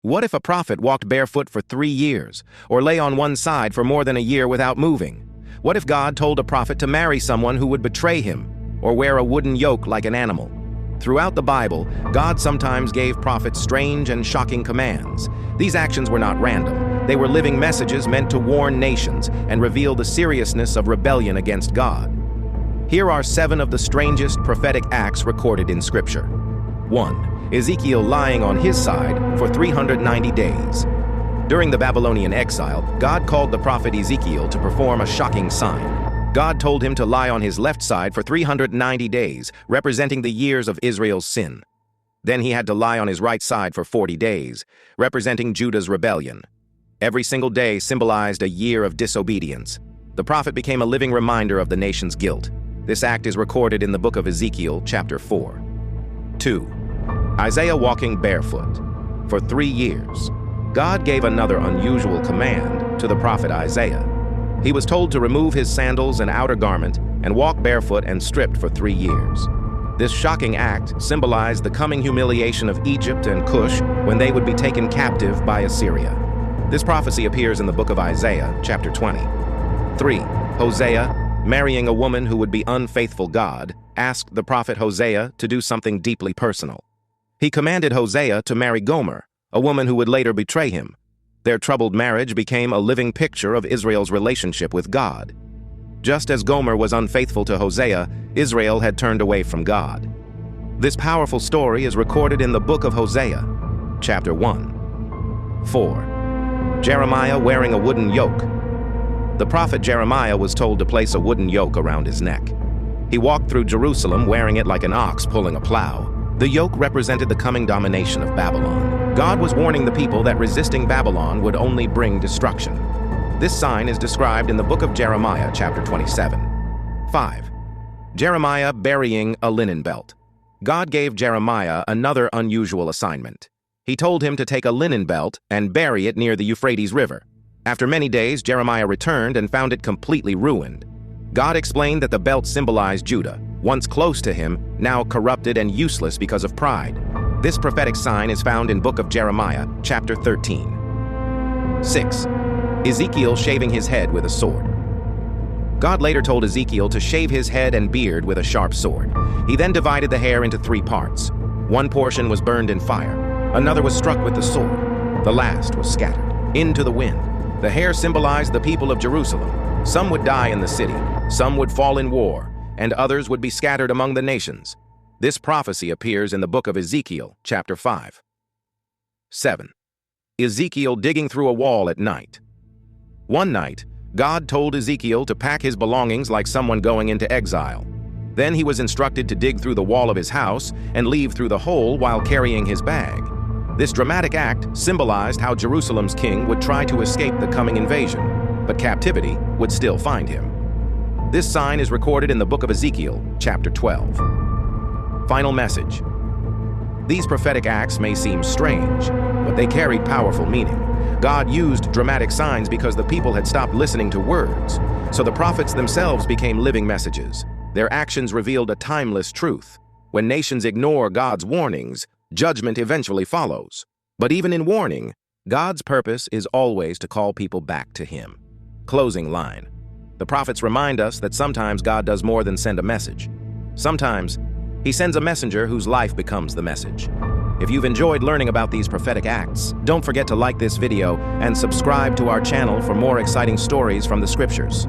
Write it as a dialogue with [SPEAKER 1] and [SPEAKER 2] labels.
[SPEAKER 1] What if a prophet walked barefoot for 3 years, or lay on one side for more than a year without moving? What if God told a prophet to marry someone who would betray him, or wear a wooden yoke like an animal? Throughout the Bible, God sometimes gave prophets strange and shocking commands. These actions were not random. They were living messages meant to warn nations and reveal the seriousness of rebellion against God. Here are 7 of the strangest prophetic acts recorded in Scripture. 1. Ezekiel lying on his side for 390 days. During the Babylonian exile, God called the prophet Ezekiel to perform a shocking sign. God told him to lie on his left side for 390 days, representing the years of Israel's sin. Then he had to lie on his right side for 40 days, representing Judah's rebellion. Every single day symbolized a year of disobedience. The prophet became a living reminder of the nation's guilt. This act is recorded in the Book of Ezekiel, chapter 4. 2. Isaiah walking barefoot. For 3 years, God gave another unusual command to the prophet Isaiah. He was told to remove his sandals and outer garment and walk barefoot and stripped for 3 years. This shocking act symbolized the coming humiliation of Egypt and Cush when they would be taken captive by Assyria. This prophecy appears in the book of Isaiah, chapter 20. 3. Hosea, marrying a woman who would be unfaithful. God asked the prophet Hosea to do something deeply personal. He commanded Hosea to marry Gomer, a woman who would later betray him. Their troubled marriage became a living picture of Israel's relationship with God. Just as Gomer was unfaithful to Hosea, Israel had turned away from God. This powerful story is recorded in the Book of Hosea, chapter 1. 4. Jeremiah wearing a wooden yoke. The prophet Jeremiah was told to place a wooden yoke around his neck. He walked through Jerusalem wearing it like an ox pulling a plow. The yoke represented the coming domination of Babylon. God was warning the people that resisting Babylon would only bring destruction. This sign is described in the book of Jeremiah, chapter 27. 5. Jeremiah burying a linen belt. God gave Jeremiah another unusual assignment. He told him to take a linen belt and bury it near the Euphrates River. After many days, Jeremiah returned and found it completely ruined. God explained that the belt symbolized Judah, once close to him, now corrupted and useless because of pride. This prophetic sign is found in Book of Jeremiah, chapter 13. 6. Ezekiel shaving his head with a sword. God later told Ezekiel to shave his head and beard with a sharp sword. He then divided the hair into 3 parts. One portion was burned in fire, another was struck with the sword, the last was scattered into the wind. The hair symbolized the people of Jerusalem. Some would die in the city, some would fall in war, and others would be scattered among the nations. This prophecy appears in the book of Ezekiel, chapter 5. 7. Ezekiel digging through a wall at night. One night, God told Ezekiel to pack his belongings like someone going into exile. Then he was instructed to dig through the wall of his house and leave through the hole while carrying his bag. This dramatic act symbolized how Jerusalem's king would try to escape the coming invasion, but captivity would still find him. This sign is recorded in the book of Ezekiel, chapter 12. Final message. These prophetic acts may seem strange, but they carried powerful meaning. God used dramatic signs because the people had stopped listening to words, so the prophets themselves became living messages. Their actions revealed a timeless truth. When nations ignore God's warnings, judgment eventually follows. But even in warning, God's purpose is always to call people back to Him. Closing line. The prophets remind us that sometimes God does more than send a message. Sometimes, He sends a messenger whose life becomes the message. If you've enjoyed learning about these prophetic acts, don't forget to like this video and subscribe to our channel for more exciting stories from the Scriptures.